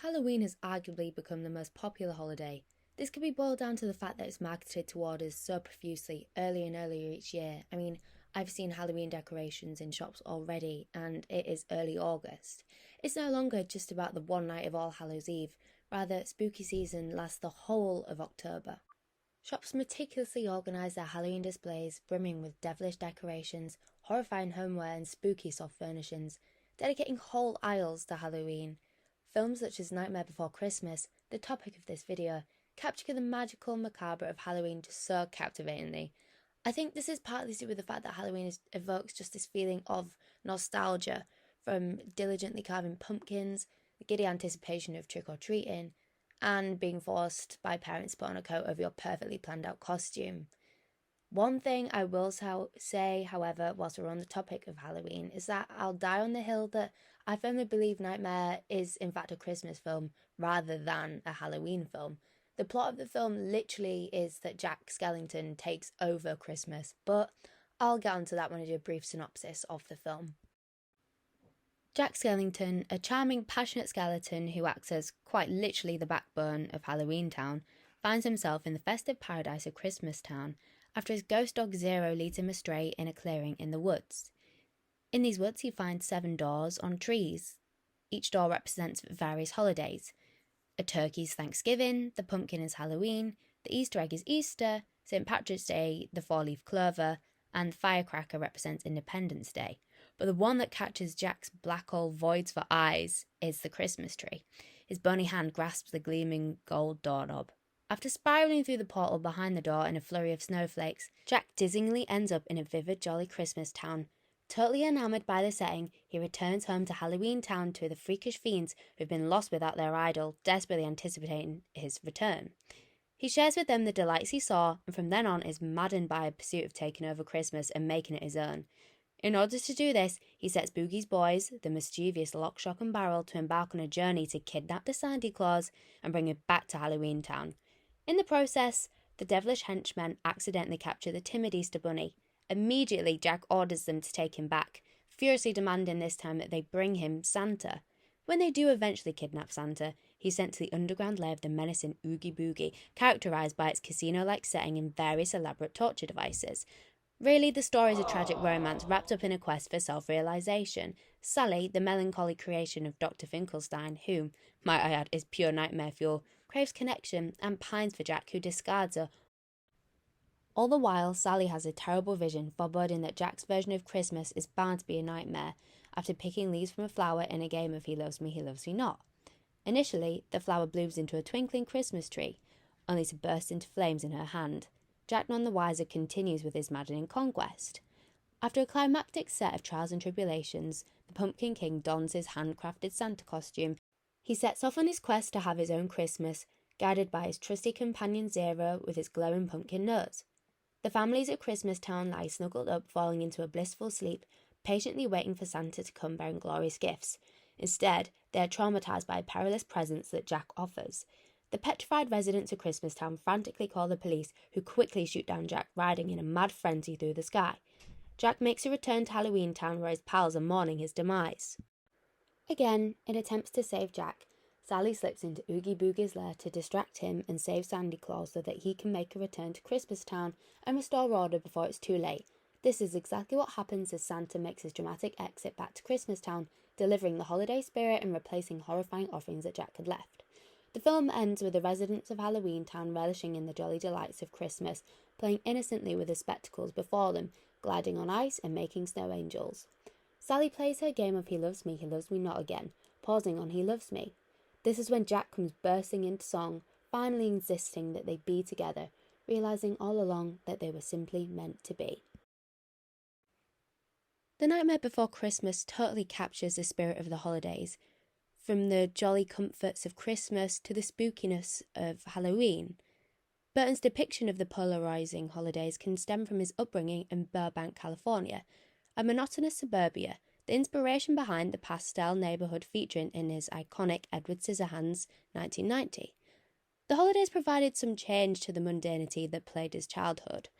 Halloween has arguably become the most popular holiday. This could be boiled down to the fact that it's marketed to orders so profusely earlier and earlier each year. I've seen Halloween decorations in shops already, and it is early August. It's no longer just about the one night of All Hallows Eve, rather, spooky season lasts the whole of October. Shops meticulously organise their Halloween displays, brimming with devilish decorations, horrifying homeware, and spooky soft furnishings, dedicating whole aisles to Halloween. Films such as Nightmare Before Christmas, the topic of this video, capture the magical macabre of Halloween just so captivatingly. I think this is partly due with the fact that Halloween evokes just this feeling of nostalgia, from diligently carving pumpkins, the giddy anticipation of trick-or-treating, and being forced by parents to put on a coat over your perfectly planned out costume. One thing I will say, however, whilst we're on the topic of Halloween, is that I'll die on the hill that I firmly believe Nightmare is in fact a Christmas film rather than a Halloween film. The plot of the film literally is that Jack Skellington takes over Christmas, but I'll get onto that when I do a brief synopsis of the film. Jack Skellington, a charming, passionate skeleton who acts as quite literally the backbone of Halloween Town, finds himself in the festive paradise of Christmas Town after his ghost dog Zero leads him astray in a clearing in the woods. In these woods he finds 7 doors on trees. Each door represents various holidays. A turkey's Thanksgiving, the pumpkin is Halloween, the Easter egg is Easter, St. Patrick's Day, the 4-leaf clover, and the firecracker represents Independence Day. But the one that catches Jack's black hole voids for eyes is the Christmas tree. His bony hand grasps the gleaming gold doorknob. After spiralling through the portal behind the door in a flurry of snowflakes, Jack dizzyingly ends up in a vivid, jolly Christmas town. Totally enamoured by the setting, he returns home to Halloween Town to the freakish fiends who've been lost without their idol, desperately anticipating his return. He shares with them the delights he saw, and from then on is maddened by a pursuit of taking over Christmas and making it his own. In order to do this, he sets Boogie's boys, the mischievous Lock, Shock and Barrel, to embark on a journey to kidnap the Sandy Claus and bring him back to Halloween Town. In the process, the devilish henchmen accidentally capture the timid Easter Bunny. Immediately, Jack orders them to take him back, furiously demanding this time that they bring him Santa. When they do eventually kidnap Santa, he's sent to the underground lair of the menacing Oogie Boogie, characterised by its casino-like setting and various elaborate torture devices. Really, the story is a tragic romance wrapped up in a quest for self-realisation. Sally, the melancholy creation of Dr. Finkelstein, who, might I add, is pure nightmare fuel, craves connection and pines for Jack, who discards her. All the while, Sally has a terrible vision, foreboding that Jack's version of Christmas is bound to be a nightmare, after picking leaves from a flower in a game of He Loves Me Not. Initially, the flower blooms into a twinkling Christmas tree, only to burst into flames in her hand. Jack none the wiser continues with his maddening conquest. After a climactic set of trials and tribulations, the Pumpkin King dons his handcrafted Santa costume. He sets off on his quest to have his own Christmas, guided by his trusty companion Zero with his glowing pumpkin nose. The families at Christmas Town lie snuggled up, falling into a blissful sleep, patiently waiting for Santa to come bearing glorious gifts. Instead, they are traumatised by perilous presents that Jack offers. The petrified residents of Christmas Town frantically call the police, who quickly shoot down Jack, riding in a mad frenzy through the sky. Jack makes a return to Halloween Town where his pals are mourning his demise. Again, in attempts to save Jack, Sally slips into Oogie Boogie's lair to distract him and save Sandy Claus so that he can make a return to Christmas Town and restore order before it's too late. This is exactly what happens as Santa makes his dramatic exit back to Christmas Town, delivering the holiday spirit and replacing horrifying offerings that Jack had left. The film ends with the residents of Halloween Town relishing in the jolly delights of Christmas, playing innocently with the spectacles before them, gliding on ice and making snow angels. Sally plays her game of He Loves Me Not again, pausing on He Loves Me. This is when Jack comes bursting into song, finally insisting that they be together, realising all along that they were simply meant to be. The Nightmare Before Christmas totally captures the spirit of the holidays, from the jolly comforts of Christmas to the spookiness of Halloween. Burton's depiction of the polarising holidays can stem from his upbringing in Burbank, California, a monotonous suburbia, the inspiration behind the pastel neighbourhood featuring in his iconic Edward Scissorhands 1990. The holidays provided some change to the mundanity that plagued his childhood.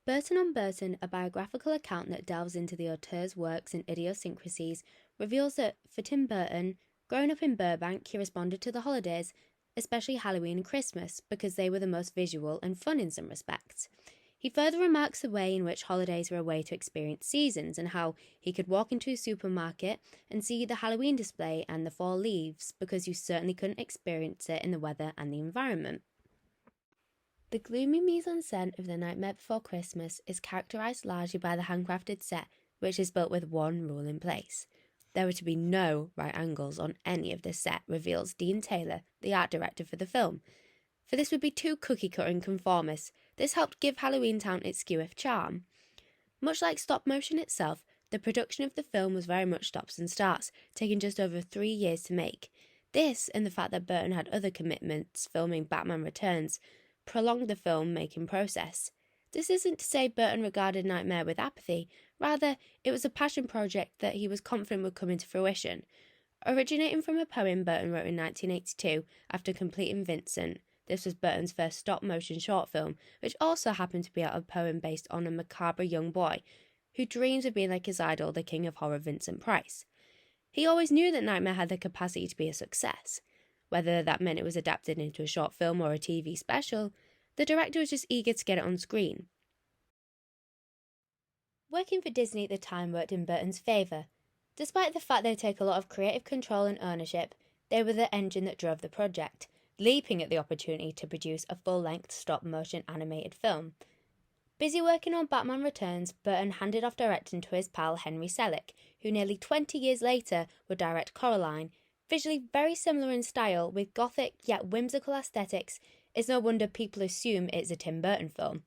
Burton on Burton, a biographical account that delves into the auteur's works and idiosyncrasies, reveals that, for Tim Burton, Growing up in Burbank, he responded to the holidays, especially Halloween and Christmas, because they were the most visual and fun in some respects. He further remarks the way in which holidays were a way to experience seasons and how he could walk into a supermarket and see the Halloween display and the fall leaves because you certainly couldn't experience it in the weather and the environment. The gloomy mise-en-scène of The Nightmare Before Christmas is characterised largely by the handcrafted set, which is built with one rule in place. There were to be no right angles on any of the set, reveals Dean Taylor, the art director for the film. For this would be too cookie-cutter and conformist. This helped give Halloween Town its skew charm. Much like stop motion itself, the production of the film was very much stops and starts, taking just over 3 years to make. This, and the fact that Burton had other commitments, filming Batman Returns, prolonged the film-making process. This isn't to say Burton regarded Nightmare with apathy, rather it was a passion project that he was confident would come into fruition. Originating from a poem Burton wrote in 1982 after completing Vincent, this was Burton's first stop-motion short film, which also happened to be out of a poem based on a macabre young boy who dreams of being like his idol, the king of horror Vincent Price. He always knew that Nightmare had the capacity to be a success. Whether that meant it was adapted into a short film or a TV special, the director was just eager to get it on screen. Working for Disney at the time worked in Burton's favour. Despite the fact they take a lot of creative control and ownership, they were the engine that drove the project, leaping at the opportunity to produce a full-length stop-motion animated film. Busy working on Batman Returns, Burton handed off directing to his pal Henry Selick, who nearly 20 years later would direct Coraline. Visually very similar in style, with gothic yet whimsical aesthetics, it's no wonder people assume it's a Tim Burton film.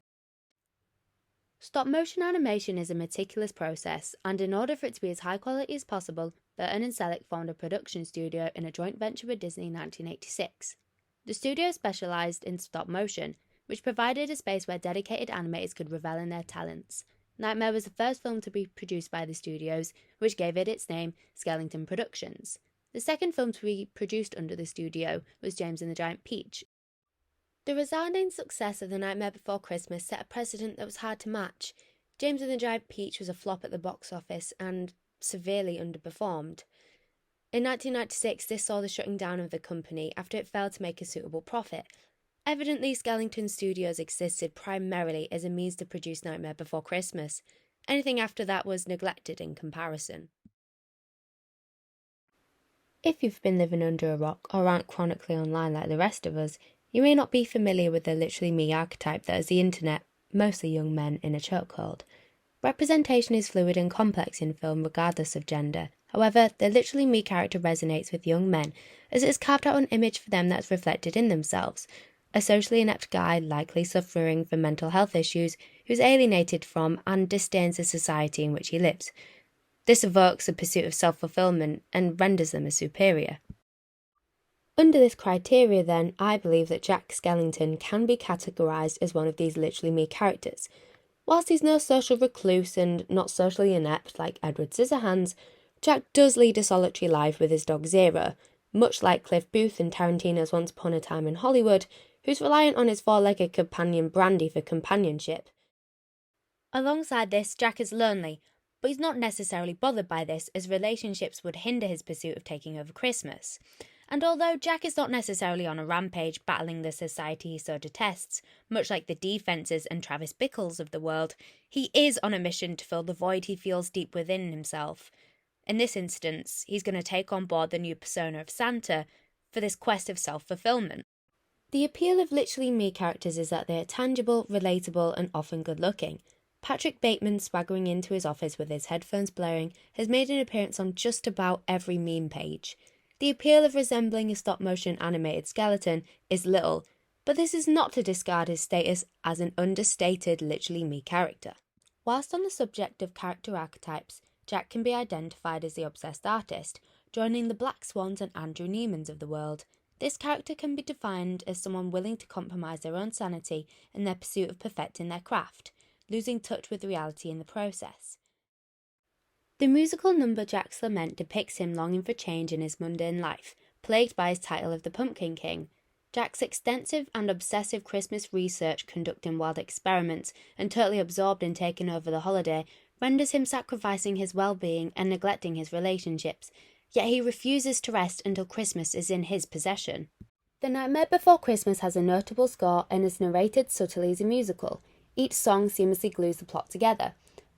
Stop-motion animation is a meticulous process, and in order for it to be as high quality as possible, Burton and Selick formed a production studio in a joint venture with Disney in 1986. The studio specialised in stop-motion, which provided a space where dedicated animators could revel in their talents. Nightmare was the first film to be produced by the studios, which gave it its name, Skellington Productions. The second film to be produced under the studio was James and the Giant Peach. The resounding success of The Nightmare Before Christmas set a precedent that was hard to match. James and the Giant Peach was a flop at the box office and severely underperformed. In 1996, this saw the shutting down of the company after it failed to make a suitable profit. Evidently, Skellington Studios existed primarily as a means to produce Nightmare Before Christmas. Anything after that was neglected in comparison. If you've been living under a rock or aren't chronically online like the rest of us, you may not be familiar with the literally me archetype that is the internet, mostly young men in a chokehold. Representation is fluid and complex in film regardless of gender. However, the literally me character resonates with young men as it has carved out an image for them that's reflected in themselves. A socially inept guy likely suffering from mental health issues who's alienated from and disdains the society in which he lives. This evokes a pursuit of self-fulfillment and renders them as superior. Under this criteria then, I believe that Jack Skellington can be categorised as one of these literally me characters. Whilst he's no social recluse and not socially inept like Edward Scissorhands, Jack does lead a solitary life with his dog Zero, much like Cliff Booth in Tarantino's Once Upon a Time in Hollywood, who's reliant on his four-legged companion Brandy for companionship. Alongside this, Jack is lonely, but he's not necessarily bothered by this, as relationships would hinder his pursuit of taking over Christmas. And although Jack is not necessarily on a rampage battling the society he so detests, much like the Defences and Travis Bickles of the world, he is on a mission to fill the void he feels deep within himself. In this instance, he's going to take on board the new persona of Santa for this quest of self-fulfillment. The appeal of literally me characters is that they are tangible, relatable, and often good-looking. Patrick Bateman swaggering into his office with his headphones blaring has made an appearance on just about every meme page. The appeal of resembling a stop-motion animated skeleton is little, but this is not to discard his status as an understated literally me character. Whilst on the subject of character archetypes, Jack can be identified as the obsessed artist, joining the Black Swans and Andrew Neimans of the world. This character can be defined as someone willing to compromise their own sanity in their pursuit of perfecting their craft, losing touch with reality in the process. The musical number Jack's Lament depicts him longing for change in his mundane life, plagued by his title of the Pumpkin King. Jack's extensive and obsessive Christmas research, conducting wild experiments, and totally absorbed in taking over the holiday, renders him sacrificing his well-being and neglecting his relationships. yet he refuses to rest until Christmas is in his possession. The Nightmare Before Christmas has a notable score and is narrated subtly as a musical. Each song seamlessly glues the plot together.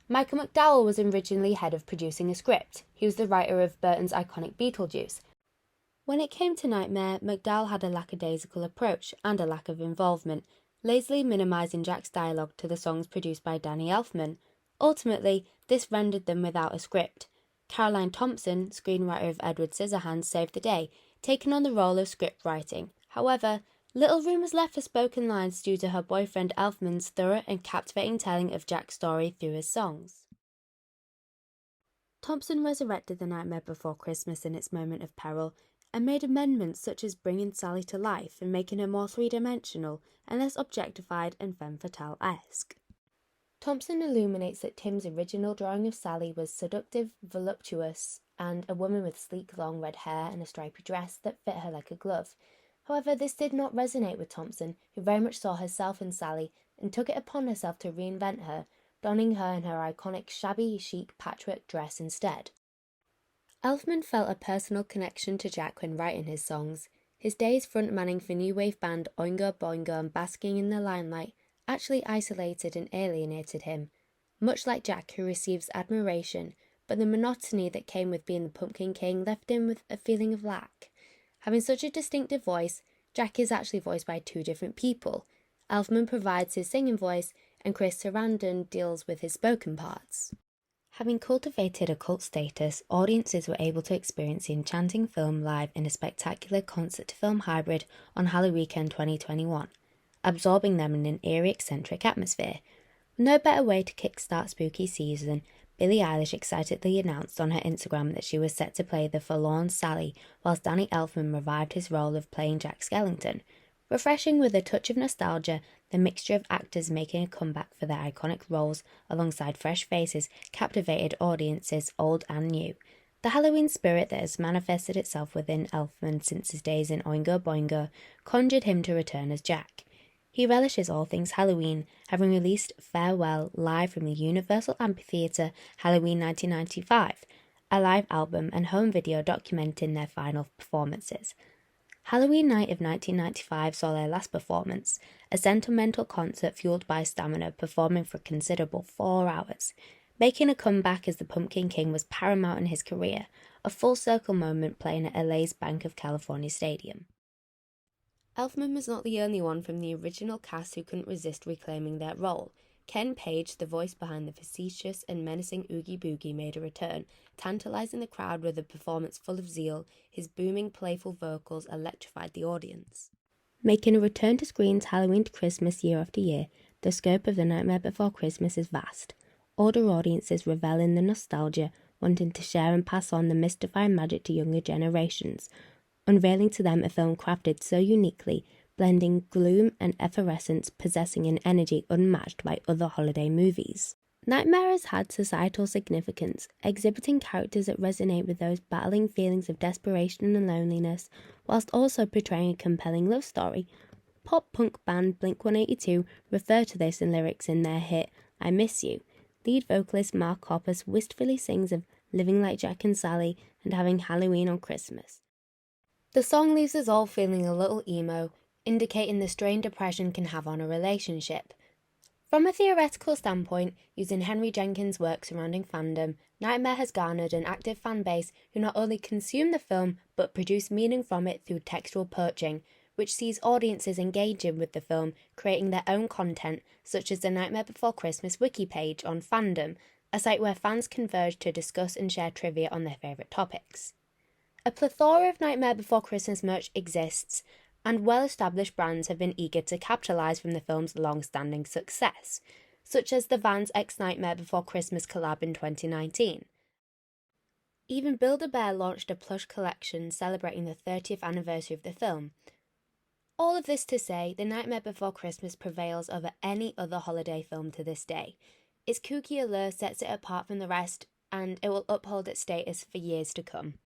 Michael McDowell was originally head of producing a script. He was the writer of Burton's iconic Beetlejuice. When it came to Nightmare, McDowell had a lackadaisical approach and a lack of involvement, lazily minimising Jack's dialogue to the songs produced by Danny Elfman. Ultimately, this rendered them without a script. Caroline Thompson, screenwriter of Edward Scissorhands, saved the day, taking on the role of script writing. However, little room was left for spoken lines due to her boyfriend Elfman's thorough and captivating telling of Jack's story through his songs. Thompson resurrected The Nightmare Before Christmas in its moment of peril, and made amendments such as bringing Sally to life and making her more three-dimensional and less objectified and femme fatale-esque. Thompson illuminates that Tim's original drawing of Sally was seductive, voluptuous, and a woman with sleek long red hair and a stripy dress that fit her like a glove. However, this did not resonate with Thompson, who very much saw herself in Sally and took it upon herself to reinvent her, donning her in her iconic shabby chic patchwork dress instead. Elfman felt a personal connection to Jack when writing his songs. His days frontmanning for new wave band Oingo Boingo and basking in the limelight actually isolated and alienated him, much like Jack, who receives admiration, but the monotony that came with being the Pumpkin King left him with a feeling of lack. Having such a distinctive voice, Jack is actually voiced by two different people. Elfman provides his singing voice, and Chris Sarandon deals with his spoken parts. Having cultivated a cult status, audiences were able to experience the enchanting film live in a spectacular concert-to-film hybrid on Halloween 2021, absorbing them in an eerie, eccentric atmosphere. With no better way to kickstart spooky season, Billie Eilish excitedly announced on her Instagram that she was set to play the forlorn Sally, whilst Danny Elfman revived his role of playing Jack Skellington. Refreshing with a touch of nostalgia, the mixture of actors making a comeback for their iconic roles alongside fresh faces captivated audiences old and new. The Halloween spirit that has manifested itself within Elfman since his days in Oingo Boingo conjured him to return as Jack. He relishes all things Halloween, having released Farewell live from the Universal Amphitheatre Halloween 1995, a live album and home video documenting their final performances. Halloween night of 1995 saw their last performance, a sentimental concert fueled by stamina performing for a considerable 4 hours. Making a comeback as the Pumpkin King was paramount in his career, a full-circle moment playing at LA's Bank of California Stadium. Elfman was not the only one from the original cast who couldn't resist reclaiming their role. Ken Page, the voice behind the facetious and menacing Oogie Boogie, made a return, tantalising the crowd with a performance full of zeal. His booming, playful vocals electrified the audience. Making a return to screens Halloween to Christmas year after year, the scope of The Nightmare Before Christmas is vast. Older audiences revel in the nostalgia, wanting to share and pass on the mystifying magic to younger generations, unveiling to them a film crafted so uniquely, blending gloom and effervescence, possessing an energy unmatched by other holiday movies. Nightmare has had societal significance, exhibiting characters that resonate with those battling feelings of desperation and loneliness, whilst also portraying a compelling love story. Pop-punk band Blink-182 refer to this in lyrics in their hit I Miss You. Lead vocalist Mark Hoppus wistfully sings of living like Jack and Sally and having Halloween on Christmas. The song leaves us all feeling a little emo, indicating the strain depression can have on a relationship. From a theoretical standpoint, using Henry Jenkins' work surrounding fandom, Nightmare has garnered an active fan base who not only consume the film but produce meaning from it through textual poaching, which sees audiences engaging with the film, creating their own content, such as the Nightmare Before Christmas wiki page on Fandom, a site where fans converge to discuss and share trivia on their favourite topics. A plethora of Nightmare Before Christmas merch exists, and well-established brands have been eager to capitalise from the film's long-standing success, such as the Vans X Nightmare Before Christmas collab in 2019. Even Build-A-Bear launched a plush collection celebrating the 30th anniversary of the film. All of this to say, The Nightmare Before Christmas prevails over any other holiday film to this day. Its kooky allure sets it apart from the rest, and it will uphold its status for years to come.